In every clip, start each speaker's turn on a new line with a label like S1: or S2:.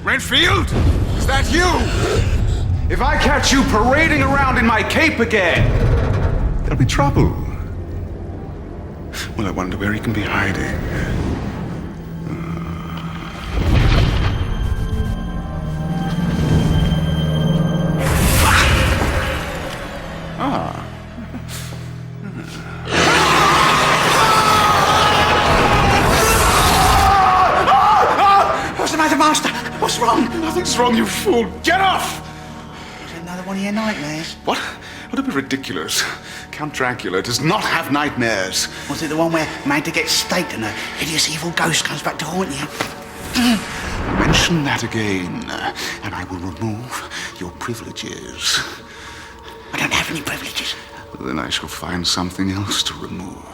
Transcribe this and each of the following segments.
S1: Redfield? Is that you? If I catch you parading around in my cape again, there'll be trouble. Well, I wonder where he can be hiding.
S2: What's the matter, Master? What's wrong?
S1: Nothing's wrong, you fool. Get off!
S2: Is it another one of your nightmares?
S1: What? What a bit ridiculous. Count Dracula does not have nightmares.
S2: Was it the one where Magda gets staked and a hideous evil ghost comes back to haunt you?
S1: Mention that again, and I will remove your privileges.
S2: I don't have any privileges.
S1: Then I shall find something else to remove.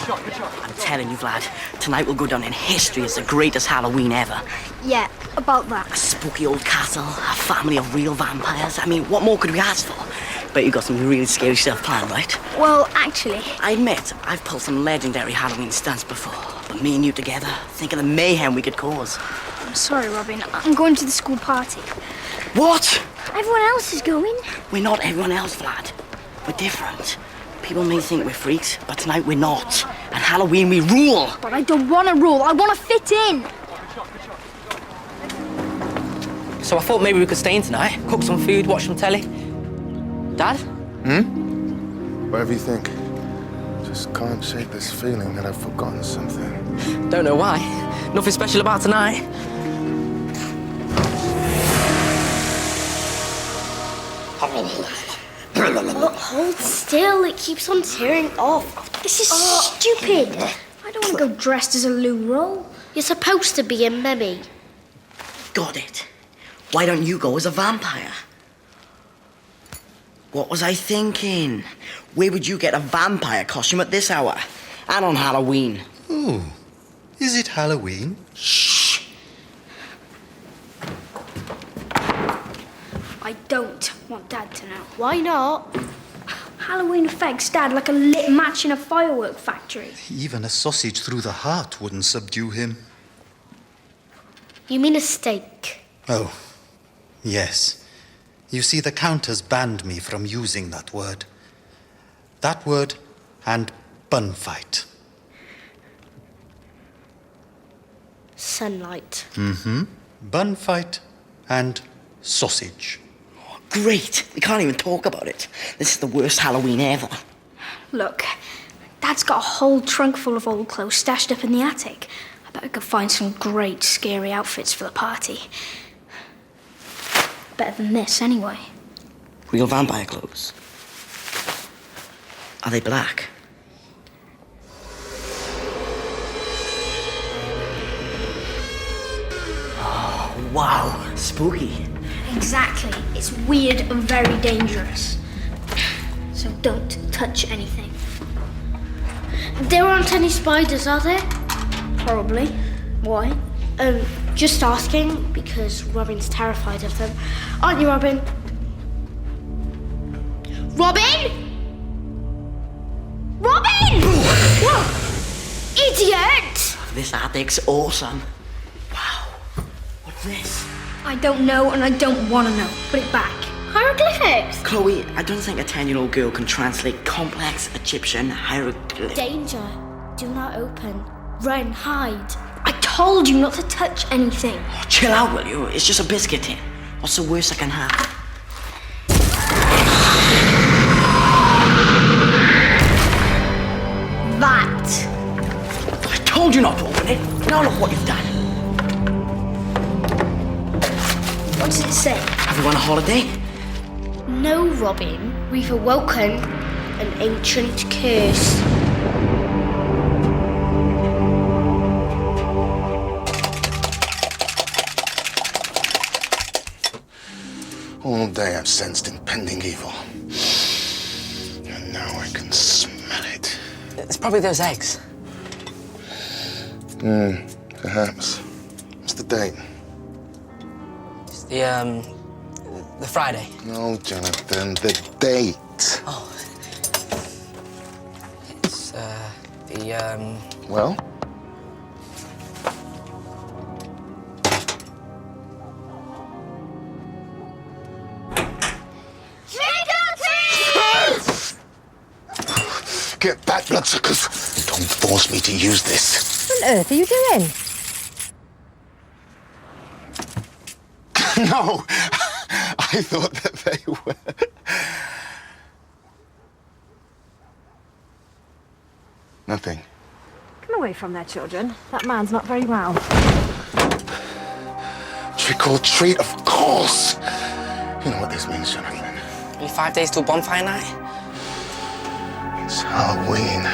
S3: I'm telling you, Vlad, tonight will go down in history as the greatest Halloween ever.
S4: Yeah, about that.
S3: A spooky old castle, a family of real vampires. I mean, what more could we ask for? Bet you got some really scary stuff planned, right?
S4: Well, actually...
S3: I admit, I've pulled some legendary Halloween stunts before. But me and you together, think of the mayhem we could cause.
S4: I'm sorry, Robin. I'm going to the school party.
S3: What?
S4: Everyone else is going.
S3: We're not everyone else, Vlad. We're different. People may think we're freaks, but tonight we're not. And Halloween, we rule.
S4: But I don't want to rule. I want to fit in.
S5: So I thought maybe we could stay in tonight, cook some food, watch some telly. Dad?
S6: Whatever you think. Just can't shake this feeling that I've forgotten something.
S5: Don't know why. Nothing special about tonight.
S7: Hold still, it keeps on tearing off.
S4: This is stupid. I don't want to go dressed as a loo roll.
S7: You're supposed to be a mummy.
S3: Got it. Why don't you go as a vampire? What was I thinking? Where would you get a vampire costume at this hour? And on Halloween?
S8: Oh, is it Halloween?
S3: Shh.
S4: I don't want Dad to know.
S7: Why not?
S4: Halloween affects Dad like a lit match in a firework factory.
S8: Even a sausage through the heart wouldn't subdue him.
S7: You mean a steak?
S8: Oh, yes. You see, the Count has banned me from using that word. That word and bun fight.
S7: Sunlight.
S8: Bun fight and sausage.
S3: Great. We can't even talk about it. This is the worst Halloween ever.
S4: Look, Dad's got a whole trunk full of old clothes stashed up in the attic. I bet we could find some great, scary outfits for the party. Better than this, anyway.
S3: Real vampire clothes. Are they black? Oh, wow. Spooky.
S4: Exactly. It's weird and very dangerous. So don't touch anything.
S7: There aren't any spiders, are there?
S4: Probably. Why?
S7: Just asking, because Robin's terrified of them. Aren't you, Robin? Robin? Robin! What? Idiot!
S3: This attic's awesome. Wow. What's this?
S4: I don't know and I don't want to know. Put it back.
S7: Hieroglyphics!
S3: Chloe, I don't think a 10-year-old girl can translate complex Egyptian hieroglyphs.
S7: Danger. Do not open. Run, hide.
S4: I told you not to touch anything.
S3: Oh, chill out, will you? It's just a biscuit tin. What's the worst that can happen?
S4: That.
S3: I told you not to open it. Now look what you've done.
S4: What does it say?
S3: Have you on a holiday?
S7: No, Robin. We've awoken an ancient curse.
S6: All day I've sensed impending evil. Now I can smell it.
S5: It's probably those eggs.
S6: Perhaps. What's the date?
S5: It's the Friday.
S6: No, Jonathan, the date.
S5: Oh. It's,
S6: Well? Get back, bloodsuckers! Don't force me to use this.
S9: What on earth are you doing?
S6: No, I thought that they were. Nothing.
S9: Come away from there, children. That man's not very well.
S6: Trick or treat, of course. You know what this means, Jonathan.
S5: Only 5 days till bonfire night.
S6: It's Halloween.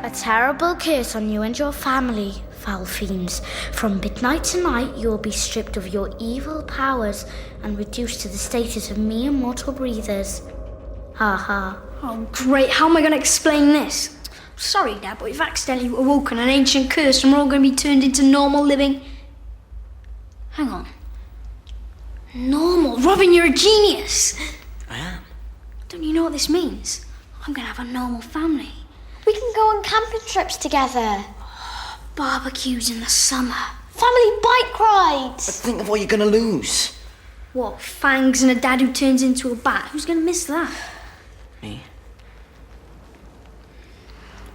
S7: A terrible curse on you and your family, foul fiends. From midnight tonight, you will be stripped of your evil powers and reduced to the status of mere mortal breathers. Ha ha.
S4: Oh, great. How am I going to explain this? Sorry, Dad, but we've accidentally awoken an ancient curse and we're all going to be turned into normal living... Hang on. Normal? Robin, you're a genius.
S3: I am.
S4: Don't you know what this means? I'm going to have a normal family.
S7: We can go on camping trips together.
S4: Barbecues in the summer.
S7: Family bike rides.
S3: But think of what you're gonna lose.
S4: What, fangs and a dad who turns into a bat? Who's going to miss that?
S3: Me?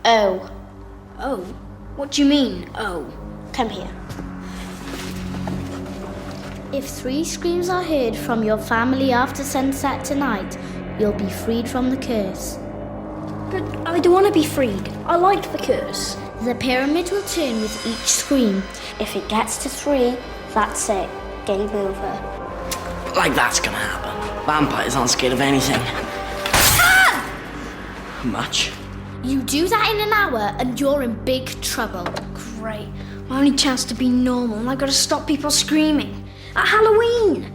S7: Oh,
S4: Oh, what do you mean, oh?
S7: come here. If 3 screams are heard from your family after sunset tonight, you'll be freed from the curse.
S4: But I don't want to be freed. I like the curse.
S7: The pyramid will turn with each scream. If it gets to 3, that's it. Game over.
S3: Like that's gonna happen. Vampires aren't scared of anything. Much.
S7: You do that in an hour and you're in big trouble.
S4: Great. My only chance to be normal, and I've got to stop people screaming. At Halloween!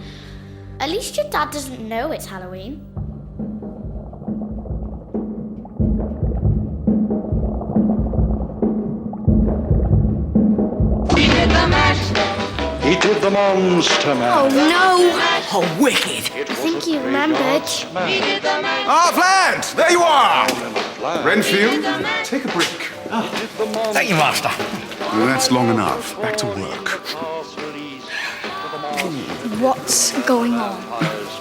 S7: At least your dad doesn't know it's Halloween.
S1: He did the monster man.
S4: Oh no!
S3: Oh, wicked!
S7: I think you remembered.
S1: Ah, Vlad! There you are! Renfield, take a break.
S2: Thank you, Master.
S1: Well, that's long enough. Back to work.
S4: What's going on?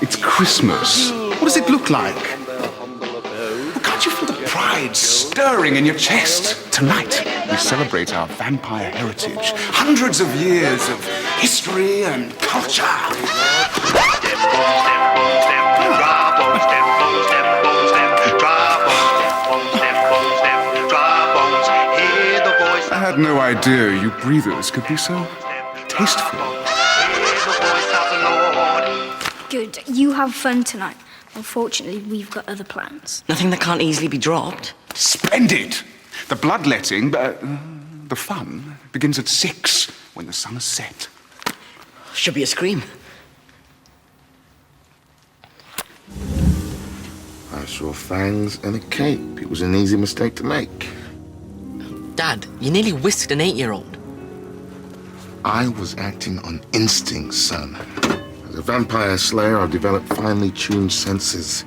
S1: It's Christmas. What does it look like? Well, can't you feel the pride stirring in your chest? Tonight, we celebrate our vampire heritage. Hundreds of years of history and culture. I had no idea you breathers could be so tasteful.
S4: Good. You have fun tonight. Unfortunately, we've got other plans.
S3: Nothing that can't easily be dropped.
S1: Splendid! The bloodletting, the fun, begins at 6 when the sun has set.
S3: Should be a scream.
S6: I saw fangs and a cape. It was an easy mistake to make.
S5: Dad, you nearly whisked an 8-year-old.
S6: I was acting on instinct, son. As a vampire slayer, I've developed finely tuned senses.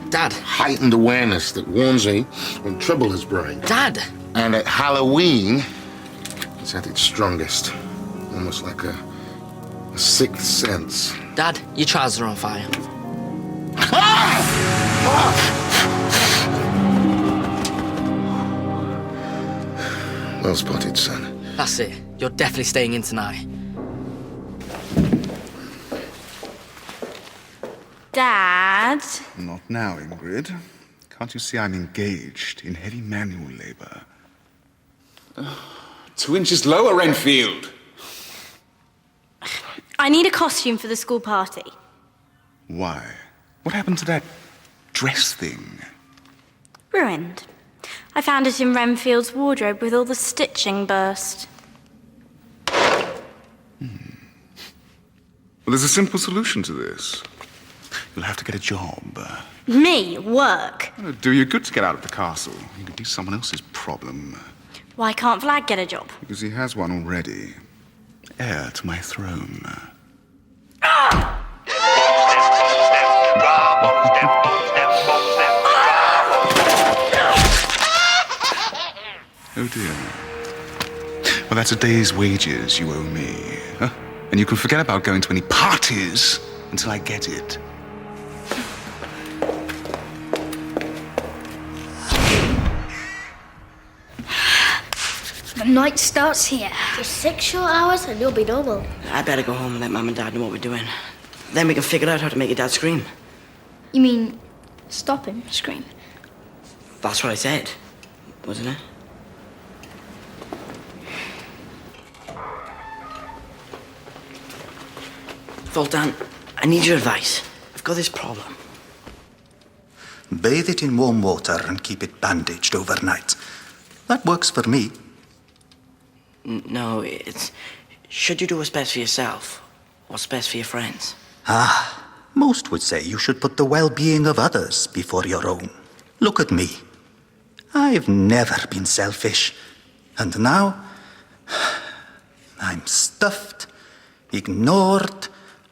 S5: Dad.
S6: Heightened awareness that warns me when trouble is brewing.
S5: Dad!
S6: And at Halloween, it's at its strongest. Almost like a sixth sense.
S5: Dad, your trousers are on fire.
S6: Well spotted, son.
S5: That's it. You're definitely staying in tonight.
S7: Dad?
S1: Not now, Ingrid. Can't you see I'm engaged in heavy manual labor? 2 inches lower, Renfield.
S7: I need a costume for the school party.
S1: Why? What happened to that dress thing?
S7: Ruined. I found it in Renfield's wardrobe with all the stitching burst.
S1: Well, there's a simple solution to this. You'll have to get a job.
S7: Me? Work?
S1: Do you good to get out of the castle. You could be someone else's problem.
S7: Why can't Vlad get a job?
S1: Because he has one already. Heir to my throne. Oh dear. Well, that's a day's wages you owe me. Huh? And you can forget about going to any parties until I get it.
S4: The night starts here.
S7: Just 6 short hours and you'll be normal.
S3: I better go home and let Mum and Dad know what we're doing. Then we can figure out how to make your dad scream.
S4: You mean stop him scream?
S3: That's what I said, wasn't it? Voltan, I need your advice. I've got this problem.
S8: Bathe it in warm water and keep it bandaged overnight. That works for me.
S3: No, it's... Should you do what's best for yourself? What's best for your friends?
S8: Most would say you should put the well-being of others before your own. Look at me. I've never been selfish. And now, I'm stuffed, ignored,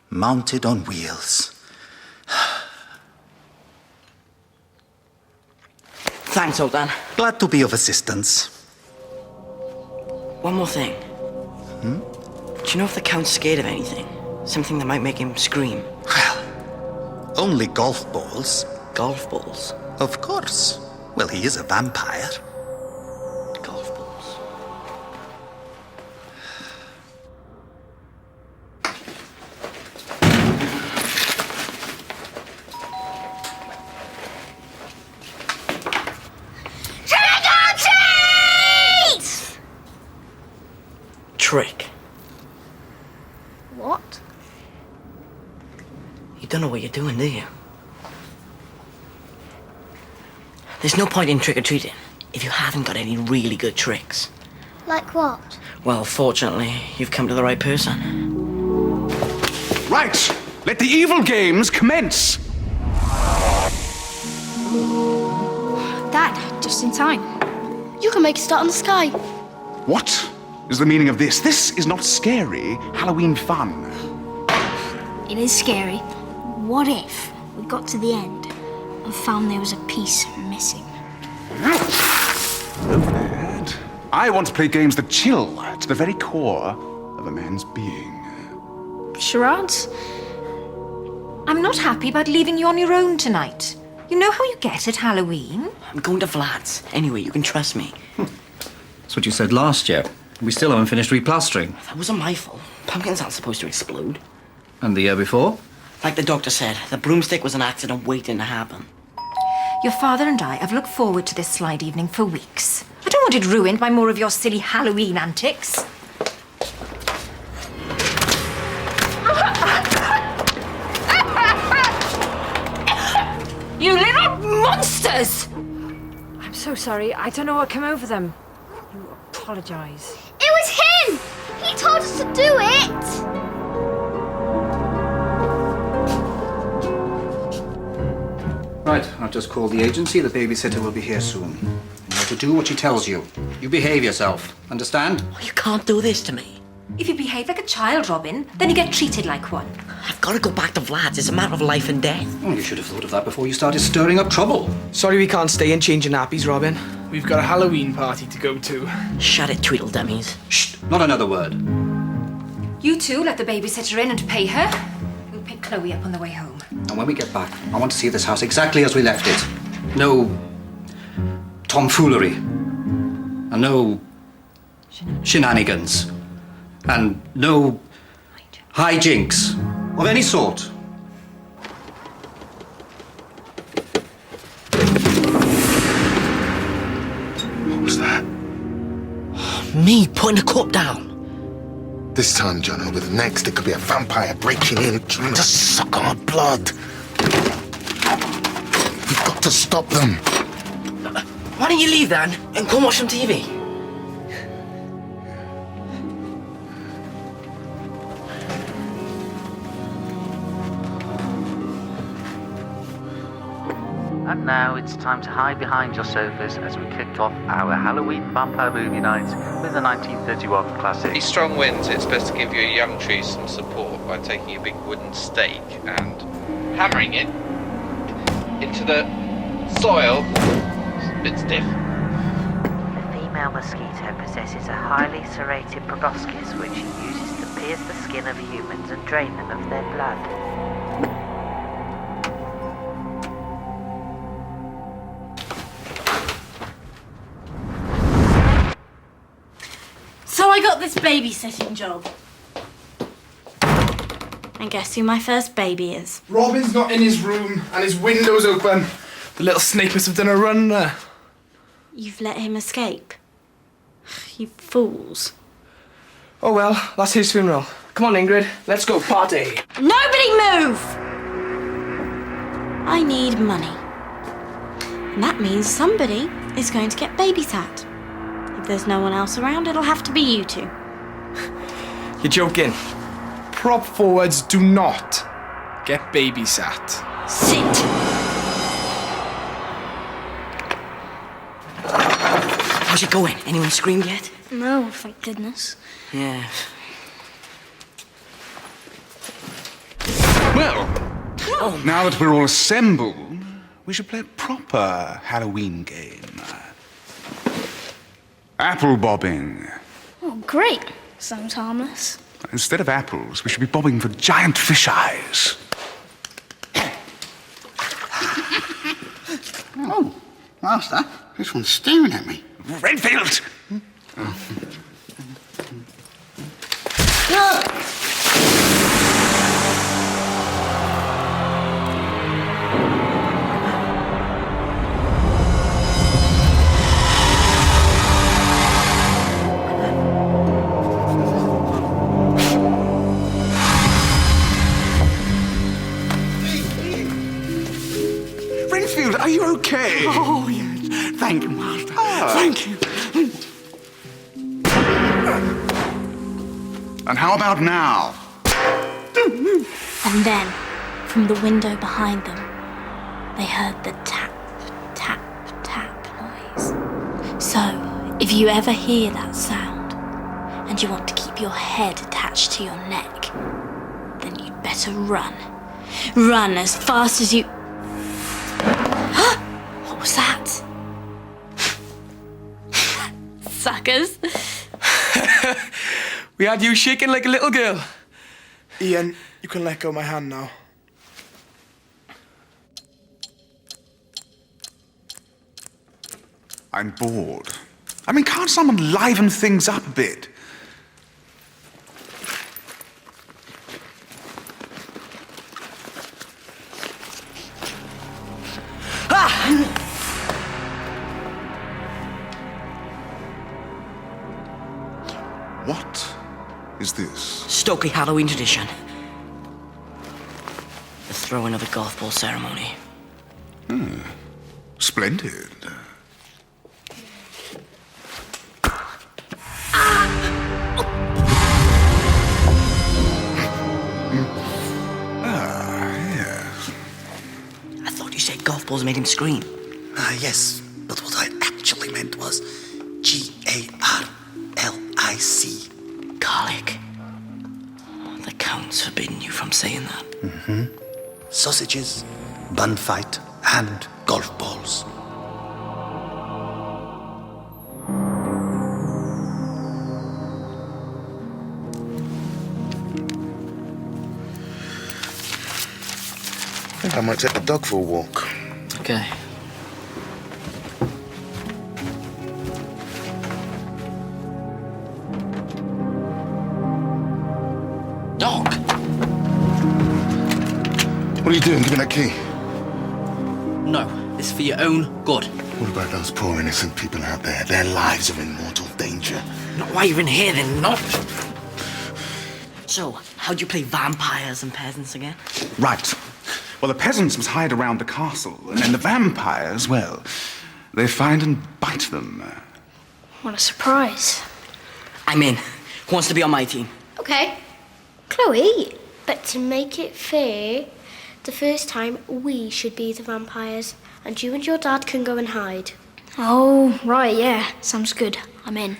S8: mounted on wheels.
S3: Thanks, old Dan.
S8: Glad to be of assistance.
S3: One more thing. Do you know if the Count's scared of anything? Something that might make him scream?
S8: Well, only golf balls.
S3: Golf balls?
S8: Of course. Well, he is a vampire.
S3: Golf balls. Trick.
S4: What?
S3: You don't know what you're doing, do you? There's no point in trick-or-treating if you haven't got any really good tricks.
S7: Like what?
S3: Well, fortunately, you've come to the right person.
S1: Right! Let the evil games commence!
S4: Dad, just in time.
S7: You can make a start on the sky.
S1: What is the meaning of this? This is not scary Halloween fun.
S4: It is scary. What if we got to the end and found there was a piece missing?
S1: Lad, I want to play games that chill to the very core of a man's being.
S4: Charades?
S9: I'm not happy about leaving you on your own tonight. You know how you get at Halloween?
S3: I'm going to Vlad's. Anyway, you can trust me.
S10: That's what you said last year. We still haven't finished replastering.
S3: That wasn't my fault. Pumpkins aren't supposed to explode.
S10: And the year before?
S3: Like the doctor said, the broomstick was an accident waiting to happen.
S9: Your father and I have looked forward to this slide evening for weeks. I don't want it ruined by more of your silly Halloween antics. You little monsters! I'm so sorry. I don't know what came over them. You apologise.
S7: It was him! He told us to do it!
S10: Right, I've just called the agency. The babysitter will be here soon. You have to do what she tells you. You behave yourself. Understand?
S3: Oh, you can't do this to me.
S9: If you behave like a child, Robin, then you get treated like one.
S3: I've got to go back to Vlad's. It's a matter of life and death.
S10: Oh, you should have thought of that before you started stirring up trouble.
S5: Sorry we can't stay and change your nappies, Robin.
S11: We've got a Halloween party to go to.
S3: Shut it, Tweedledummies.
S10: Shh, not another word.
S9: You two let the babysitter in and pay her. We'll pick Chloe up on the way home.
S10: And when we get back, I want to see this house exactly as we left it. No tomfoolery. And no shenanigans. And no hijinks of any sort.
S1: What was that?
S3: Me putting the cup down.
S6: This time, Jono, with the next, it could be a vampire breaking in, trying to suck our blood. We've got to stop them.
S3: Why don't you leave, then, and go watch some TV?
S12: And now it's time to hide behind your sofas as we kick off our Halloween vampire movie night with the 1931 classic.
S13: These strong winds, it's best to give your young tree some support by taking a big wooden stake and hammering it into the soil. It's a bit stiff.
S12: The female mosquito possesses a highly serrated proboscis which he uses to pierce the skin of humans and drain them of their blood.
S7: So I got this babysitting job. And guess who my first baby is?
S11: Robin's not in his room and his window's open. The little snake must have done a run there.
S7: You've let him escape. You fools.
S11: Oh well, that's his funeral. Come on, Ingrid, let's go party.
S7: Nobody move! I need money. And that means somebody is going to get babysat. If there's no one else around, it'll have to be you two.
S11: You're joking. Prop forwards do not get babysat.
S7: Sit!
S3: How's it going? Anyone screamed yet?
S4: No, thank goodness.
S3: Yeah.
S1: Well, now that we're all assembled, we should play a proper Halloween game. Apple bobbing.
S4: Oh, great. Sounds harmless.
S1: Instead of apples, we should be bobbing for giant fish eyes.
S2: Oh, Master, this one's staring at me.
S1: Redfield! Renfield, are you okay?
S2: Oh, yes. Thank you, Master. Thank you.
S1: And how about now?
S7: And then, from the window behind them, they heard the tap, tap, tap noise. So, if you ever hear that sound, and you want to keep your head attached to your neck, then you'd better run. Run as fast as you... What was that? Suckers.
S11: We had you shaking like a little girl. Ian, you can let go of my hand now.
S1: I'm bored. I mean, can't someone liven things up a bit? What is this?
S3: Stokely Halloween tradition. The throwing of the golf ball ceremony.
S1: Splendid. Yes.
S3: I thought you said golf balls made him scream.
S8: Yes, but what I actually meant was Garlic.
S3: Garlic. The Count's forbidden you from saying that.
S8: Sausages, bun fight, and golf balls.
S6: I think I might take the dog for a walk.
S3: Okay. Dog?
S6: What are you doing? Give me that key.
S5: No, it's for your own good.
S6: What about those poor innocent people out there? Their lives are in mortal danger.
S3: Not why you're in here, then not. So, how'd you play vampires and peasants again?
S1: Right. Well, the peasants must hide around the castle, and the vampires, well, they find and bite them.
S4: What a surprise.
S3: I'm in. Who wants to be on my team?
S4: Okay. Chloe.
S7: But to make it fair, The first time, we should be the vampires, and you and your dad can go and hide.
S4: Oh, right, yeah. Sounds good. I'm in.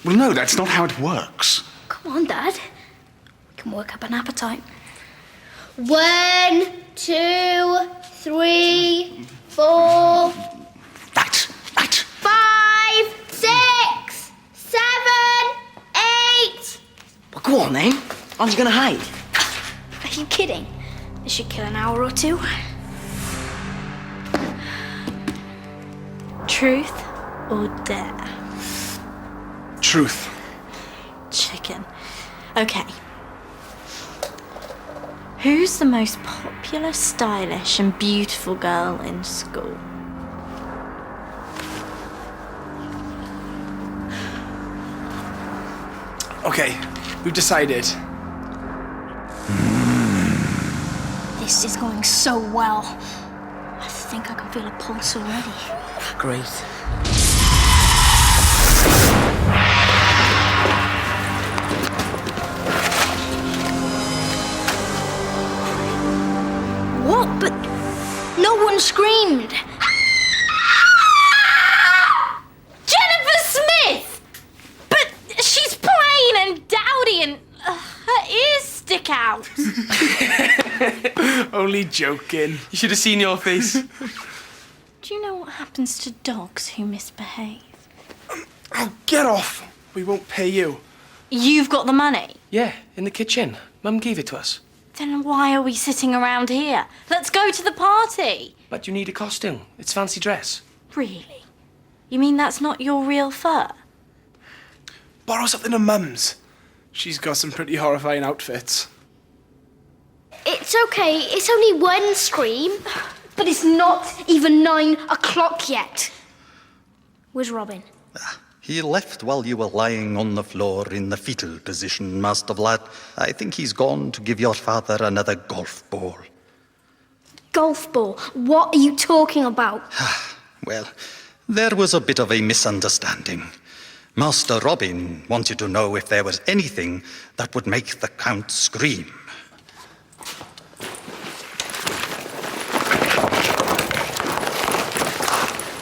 S1: Well, no, that's not how it works.
S4: Come on, Dad. We can work up an appetite.
S7: 1, 2, 3, 4.
S1: Right.
S7: 5, 6, 7, 8.
S3: Well, go on then. Aren't you gonna hide?
S4: Are you kidding? This should kill an hour or two.
S7: Truth or dare?
S11: Truth.
S7: Chicken. Okay. Who's the most popular, stylish, and beautiful girl in school?
S11: Okay, we've decided.
S4: This is going so well. I think I can feel a pulse already.
S3: Great.
S4: What? But no one screamed.
S7: Jennifer Smith! But she's plain and dowdy and her ears stick out.
S11: Only joking. You should have seen your face.
S7: Do you know what happens to dogs who misbehave?
S11: Oh, get off. We won't pay you.
S7: You've got the money.
S14: Yeah, in the kitchen. Mum gave it to us.
S7: Then why are we sitting around here? Let's go to the party.
S14: But you need a costume. It's fancy dress.
S7: Really? You mean that's not your real fur?
S11: Borrow something of Mum's. She's got some pretty horrifying outfits.
S4: It's okay. It's only one scream. But it's not even 9 o'clock yet. Where's Robin?
S8: He left while you were lying on the floor in the fetal position, Master Vlad. I think he's gone to give your father another golf ball.
S4: Golf ball? What are you talking about?
S8: Well, there was a bit of a misunderstanding. Master Robin wanted to know if there was anything that would make the Count scream.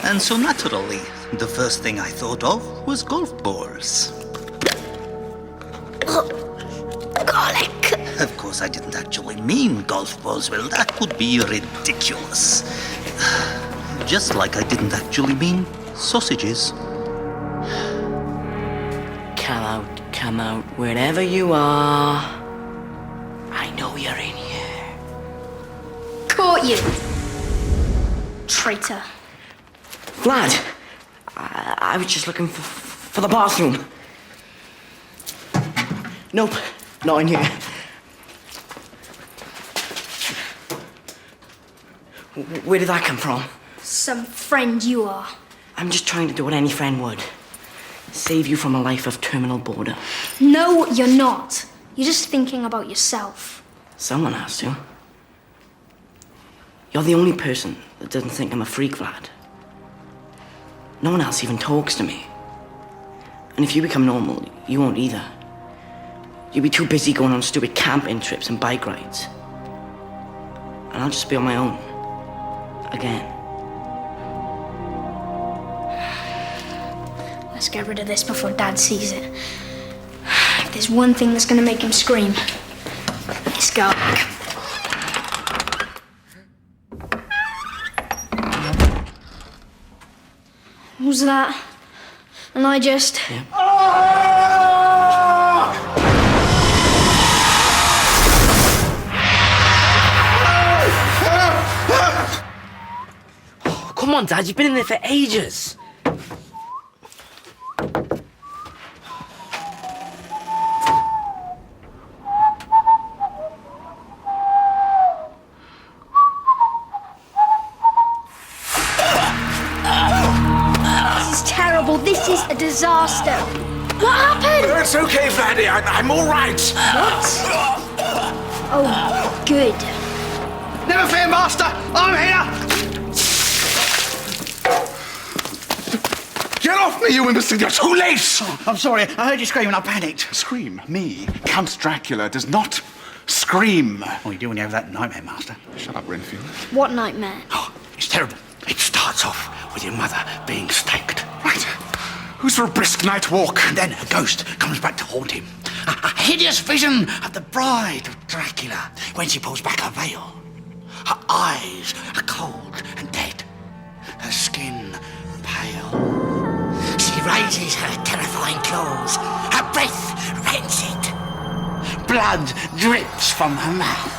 S8: And so naturally, the first thing I thought of was golf balls.
S4: Garlic.
S8: Of course, I didn't actually mean golf balls. Well, that would be ridiculous. Just like I didn't actually mean sausages.
S3: Come out, wherever you are. I know you're in here.
S4: Caught you. Traitor.
S3: Vlad, I was just looking for the bathroom. Nope, not in here. Where did that come from?
S4: Some friend you are.
S3: I'm just trying to do what any friend would. Save you from a life of terminal boredom.
S4: No, you're not. You're just thinking about yourself.
S3: Someone has to. You're the only person that doesn't think I'm a freak, Vlad. No one else even talks to me. And if you become normal, you won't either. You'll be too busy going on stupid camping trips and bike rides. And I'll just be on my own. Again.
S4: Let's get rid of this before Dad sees it. If there's one thing that's gonna make him scream, it's garlic. Who's that? And I just...
S3: Oh, come on, Dad, you've been in there for ages.
S4: This is a disaster. What happened?
S1: It's okay, Vladdy. I'm all right.
S4: What? Oh, good.
S2: Never fear, Master. I'm here.
S1: Get off me, you imbecile. You're too late.
S2: Oh, I'm sorry. I heard you scream and I panicked.
S1: Scream? Me? Count Dracula does not scream.
S2: What are you doing over that nightmare, Master?
S1: Shut up, Renfield.
S4: What nightmare?
S2: Oh, it's terrible. It starts off with your mother being staked.
S1: Right. Who's for a brisk night walk?
S2: And then a ghost comes back to haunt him. A hideous vision of the bride of Dracula when she pulls back her veil. Her eyes are cold and dead. Her skin pale. She raises her terrifying claws. Her breath rends it. Blood drips from her mouth.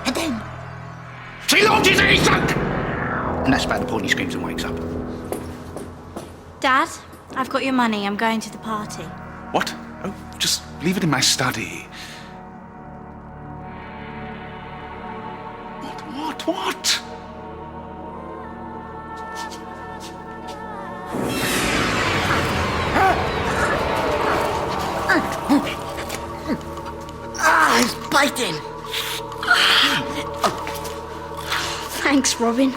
S2: And then she launches at his trunk. And that's about the point he screams and wakes up.
S7: Dad, I've got your money. I'm going to the party.
S1: What? Oh, just leave it in my study. What?
S2: Ah, he's biting.
S4: Thanks, Robin.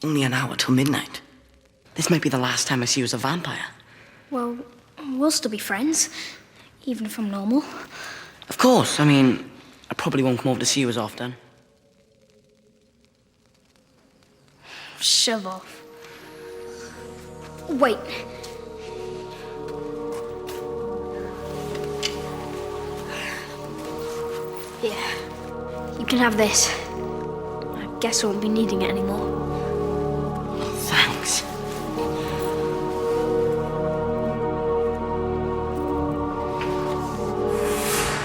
S3: Only an hour till midnight. This might be the last time I see you as a vampire.
S4: Well, we'll still be friends, even if I'm normal.
S3: Of course, I mean, I probably won't come over to see you as often.
S4: Shove off. Wait. Yeah, you can have this. I guess I won't be needing it anymore.
S3: Thanks.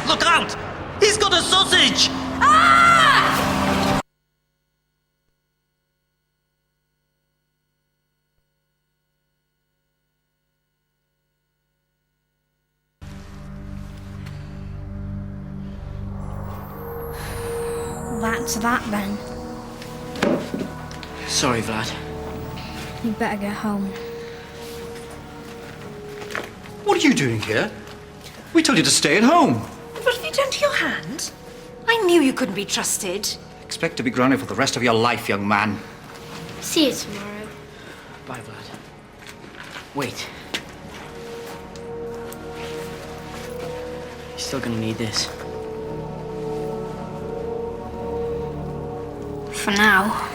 S8: Look out! He's got a sausage!
S4: That's that then.
S3: Sorry, Vlad.
S4: You better get home.
S10: What are you doing here? We told you to stay at home.
S9: What have you done to your hand? I knew you couldn't be trusted.
S10: Expect to be grounded for the rest of your life, young man.
S7: See you tomorrow.
S3: Bye, Vlad. Wait. You're still gonna need this.
S4: For now.